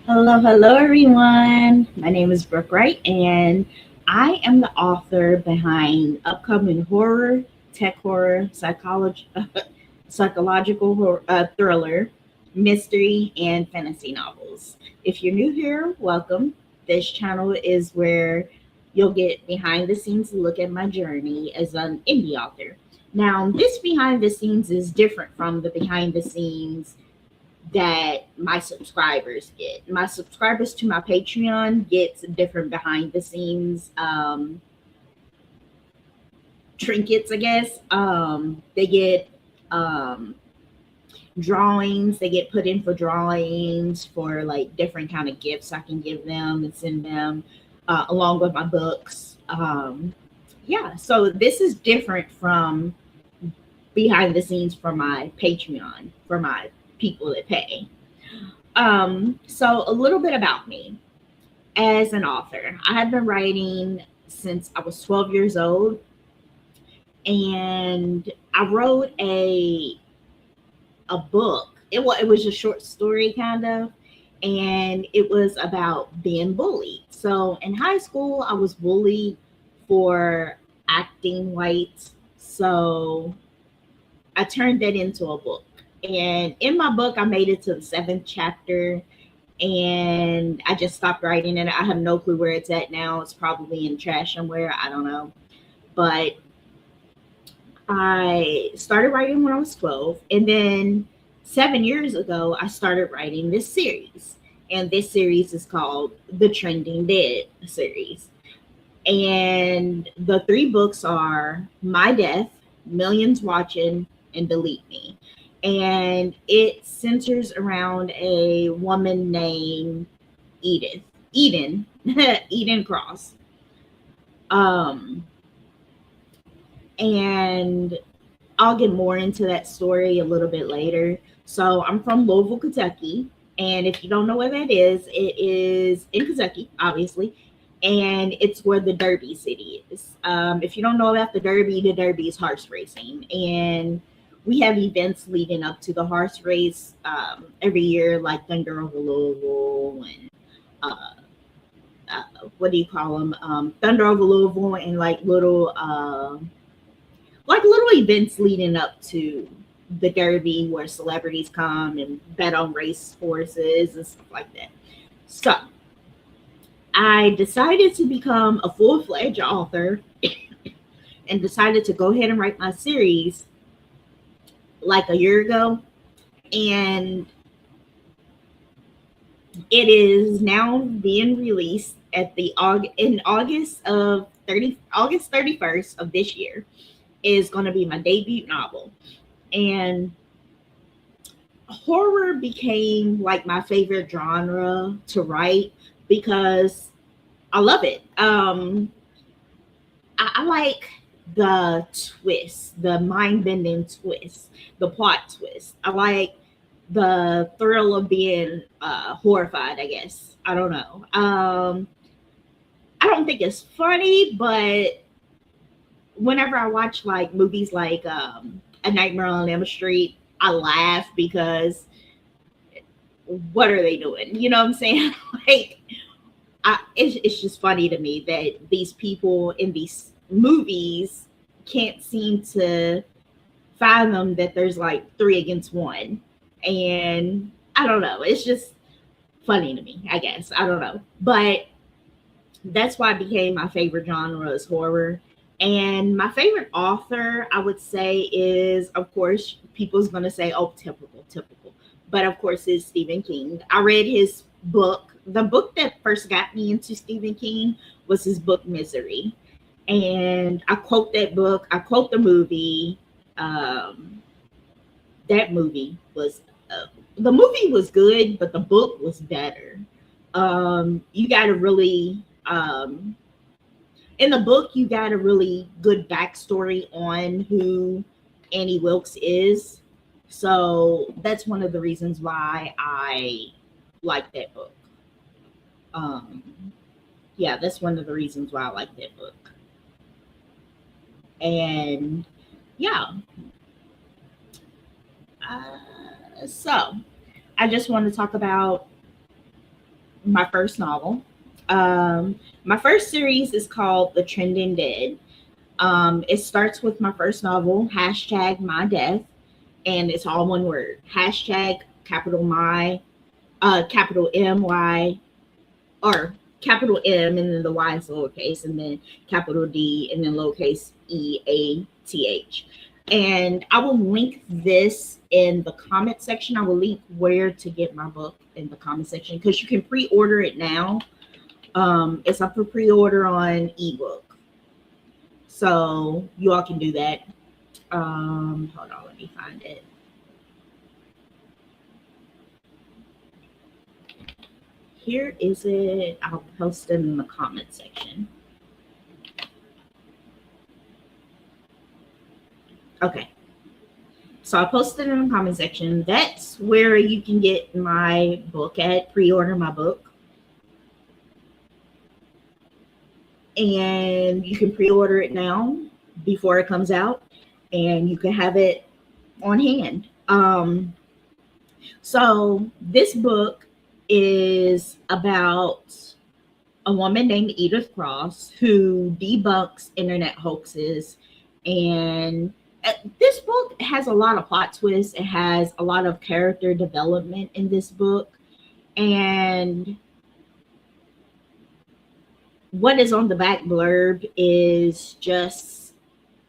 Hello, everyone. My name is Brook Wright, and I am the author behind upcoming horror, tech horror, psychological thriller, mystery, and fantasy novels. If you're new here, welcome. This channel is where you'll get behind the scenes look at my journey as an indie author. Now, this behind the scenes is different from the behind the scenes that my subscribers get. My subscribers to my Patreon gets different behind the scenes trinkets, I guess. They get um, drawings. They get put in for drawings for like different kind of gifts I can give them and send them along with my books. Yeah, so this is different from behind the scenes for my Patreon for my people that pay. So a little bit about me as an author. I have been writing since I was 12 years old, and I wrote a book. It was a short story kind of, and it was about being bullied. So in high school, I was bullied for acting white. So I turned that into a book. And in my book, I made it to the seventh chapter, and I just stopped writing it. I have no clue where it's at now. It's probably in trash somewhere. I don't know. But I started writing when I was 12. And then 7 years ago, I started writing this series. And this series is called the Trending Dead series. And the three books are My Death, Millions Watching, and Delete Me. And it centers around a woman named Edith, Eden, Eden Cross. Um, and I'll get more into that story a little bit later. So I'm from Louisville, Kentucky. And if you don't know where that is, it is in Kentucky, obviously. And it's where the Derby city is. If you don't know about the Derby is horse racing. And we have events leading up to the horse race every year, like Thunder over Louisville and what do you call them? Thunder over Louisville and like little events leading up to the Derby where celebrities come and bet on race horses and stuff like that. So I decided to become a full fledged author and decided to go ahead and write my series like a year ago. And it is now being released at the in August 31st of this year is going to be my debut novel. And horror became like my favorite genre to write because I love it. I like the twist, the mind bending twist, the plot twist. I like the thrill of being horrified, I guess. I don't know. I don't think it's funny, but whenever I watch like movies like A Nightmare on Elm Street, I laugh because what are they doing? You know what I'm saying? like, it's just funny to me that these people in these movies can't seem to fathom that there's like three against one. And I don't know. It's just funny to me, I guess. I don't know. But that's why it became my favorite genre is horror. And my favorite author, I would say, is of course, people's gonna say, oh, typical. But of course, is Stephen King. I read his book. The book that first got me into Stephen King was his book Misery. And I quote that book, I quote the movie. That movie was the movie was good, but the book was better. You got to really in the book you got a really good backstory on who Annie Wilkes is. So that's one of the reasons why I like that book. Um, yeah, that's one of the reasons why I like that book. And yeah, so I just want to talk about my first novel. My first series is called The Trending Dead. It starts with my first novel, hashtag My Death, and it's all one word. Hashtag capital My, capital MY, or capital M, and then the Y is lowercase, and then capital D, and then lowercase EATH. And I will link this in the comment section. I will link where to get my book in the comment section because you can pre-order it now. It's up for pre-order on ebook, so you all can do that. Hold on, let me find it. Here is it. I'll post it in the comment section. Okay. So I posted it in the comment section. That's where you can get my book at, pre-order my book. And you can pre-order it now before it comes out, and you can have it on hand. So this book is about a woman named Edith Cross who debunks internet hoaxes. And this book has a lot of plot twists. It has a lot of character development in this book. And what is on the back blurb is just,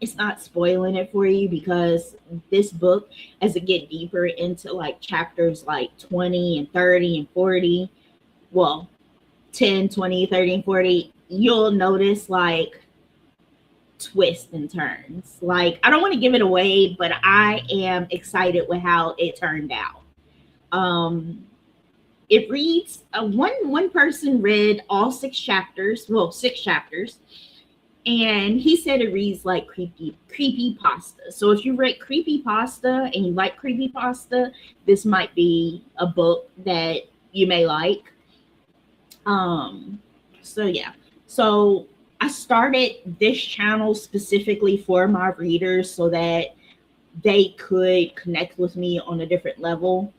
it's not spoiling it for you, because this book, as it get deeper into like chapters like 20 and 30 and 40, well, 10, 20, 30, and 40, you'll notice like twists and turns. Like, I don't want to give it away, but I am excited with how it turned out. It reads, one person read all 6 chapters, well, 6 chapters, and he said it reads like creepy pasta. So if you read creepy pasta and you like creepy pasta, this might be a book that you may like. So yeah. So I started this channel specifically for my readers so that they could connect with me on a different level.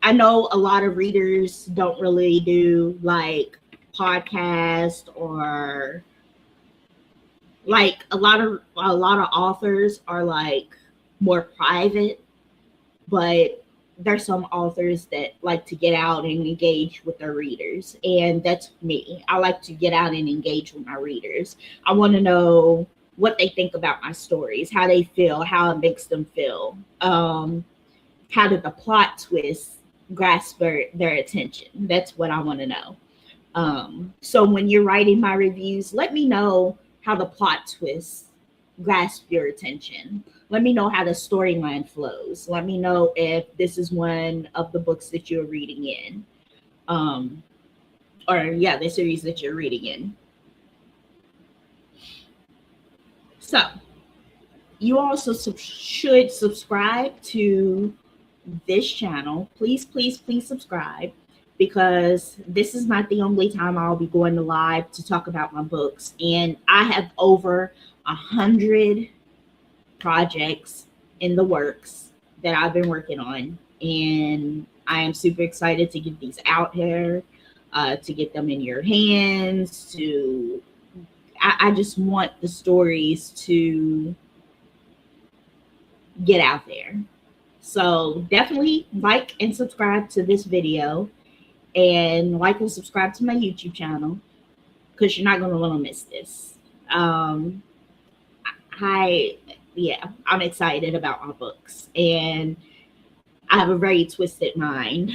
I know a lot of readers don't really do like podcast, or like a lot of authors are like more private, but there's some authors that like to get out and engage with their readers, and that's me. I like to get out and engage with my readers. I want to know what they think about my stories, how they feel, how it makes them feel. How did the plot twist grasp their attention? That's what I want to know. So when you're writing my reviews, let me know how the plot twists grasp your attention. Let me know how the storyline flows. Let me know if this is one of the books that you're reading in. The series that you're reading in. So you also should subscribe to this channel. Please subscribe, because this is not the only time I'll be going to live to talk about my books. And I have over 100 projects in the works that I've been working on, and I am super excited to get these out here, to get them in your hands. I just want the stories to get out there. So definitely like and subscribe to this video, and like and subscribe to my YouTube channel, because you're not going to want to miss this. I'm excited about my books, and I have a very twisted mind.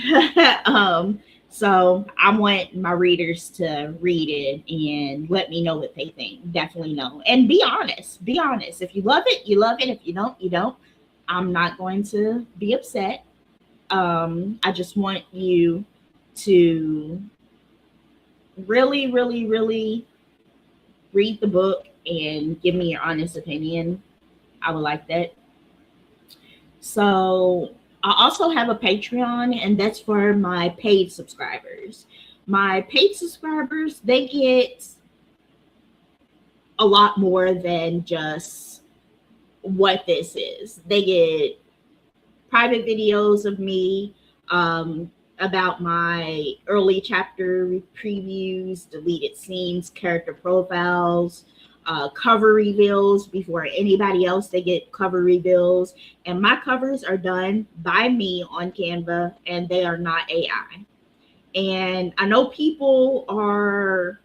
So I want my readers to read it and let me know what they think. Definitely know. And be honest. Be honest. If you love it, you love it. If you don't, you don't. I'm not going to be upset. I just want you to really, really, really read the book and give me your honest opinion. I would like that. So I also have a Patreon, and that's for my paid subscribers. My paid subscribers, they get a lot more than just what this is. They get private videos of me. about my early chapter previews, deleted scenes, character profiles, cover reveals before anybody else. They get cover reveals, and my covers are done by me on Canva, and they are not AI. And I know people are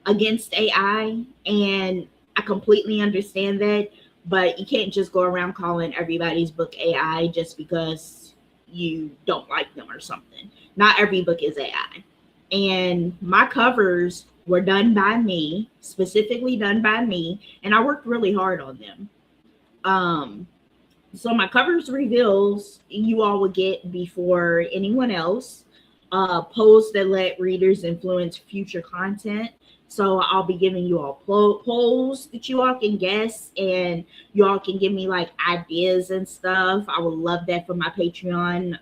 against AI, and I completely understand that, but you can't just go around calling everybody's book AI just because you don't like them or something. Not every book is AI. And my covers were done by me, specifically done by me, and I worked really hard on them. Um, so my covers reveals you all will get before anyone else. Polls that let readers influence future content. So I'll be giving you all polls that you all can guess, and you all can give me like ideas and stuff. I would love that for my Patreon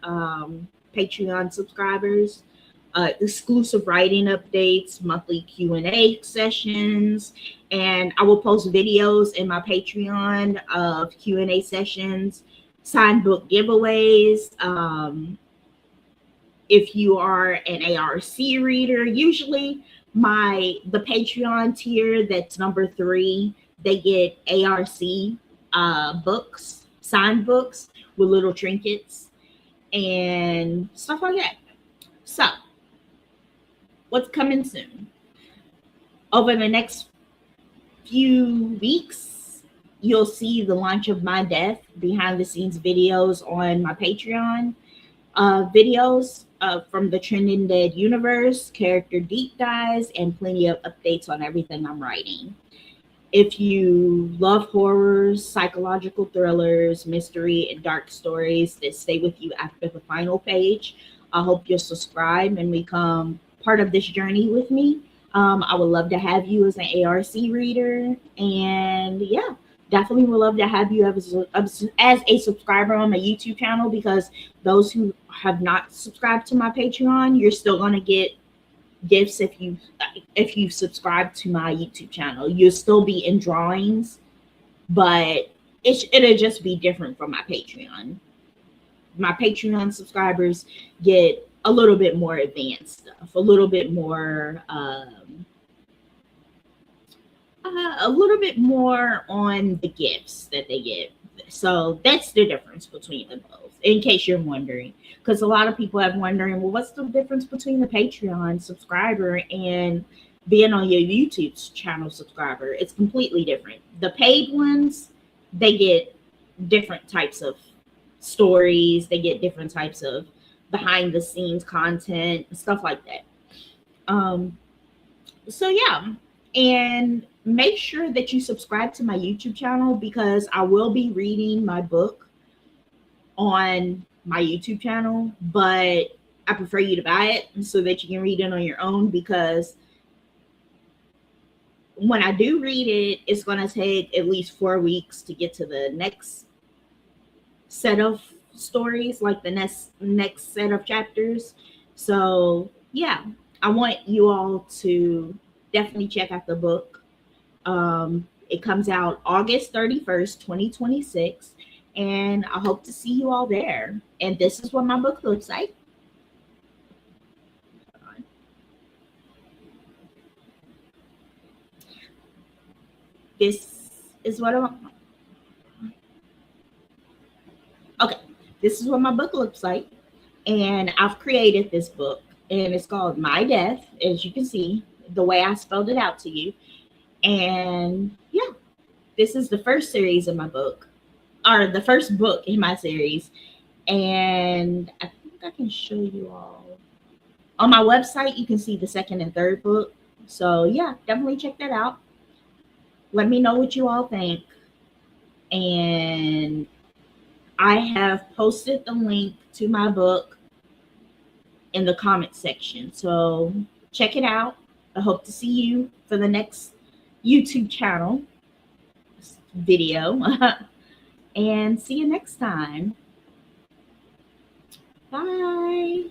subscribers. Exclusive writing updates, monthly Q&A sessions, and I will post videos in my Patreon of Q&A sessions, signed book giveaways. If you are an ARC reader, usually the Patreon tier that's number 3, they get ARC books, signed books with little trinkets and stuff like that. So what's coming soon? Over the next few weeks, you'll see the launch of My Death behind the scenes videos on my Patreon. Videos from the Trending Dead universe, character deep dives, and plenty of updates on everything I'm writing. If you love horrors, psychological thrillers, mystery, and dark stories that stay with you after the final page, I hope you'll subscribe and become part of this journey with me. I would love to have you as an ARC reader. And yeah, definitely would love to have you as a subscriber on my YouTube channel, because those who have not subscribed to my Patreon, you're still going to get gifts if you subscribe to my YouTube channel. You'll still be in drawings, but it'll just be different from my Patreon. My Patreon subscribers get a little bit more advanced stuff, a little bit more on the gifts that they get. So that's the difference between them both, in case you're wondering. Because a lot of people have wondering, well, what's the difference between the Patreon subscriber and being on your YouTube channel subscriber? It's completely different. The paid ones, they get different types of stories. They get different types of behind the scenes content, stuff like that. So yeah, and make sure that you subscribe to my YouTube channel, because I will be reading my book on my YouTube channel, but I prefer you to buy it so that you can read it on your own, because when I do read it, it's going to take at least 4 weeks to get to the next set of stories, like the next set of chapters. So yeah, I want you all to definitely check out the book. It comes out August 31st, 2026, and I hope to see you all there. And this is what my book looks like. This is what this is what my book looks like. And I've created this book, and it's called My Death, as you can see, the way I spelled it out to you. And yeah, this is the first series of my book, or the first book in my series. And I think I can show you all. On my website, you can see the second and third book. So yeah, definitely check that out. Let me know what you all think. And I have posted the link to my book in the comment section. So check it out. I hope to see you for the next YouTube channel video. And see you next time. Bye.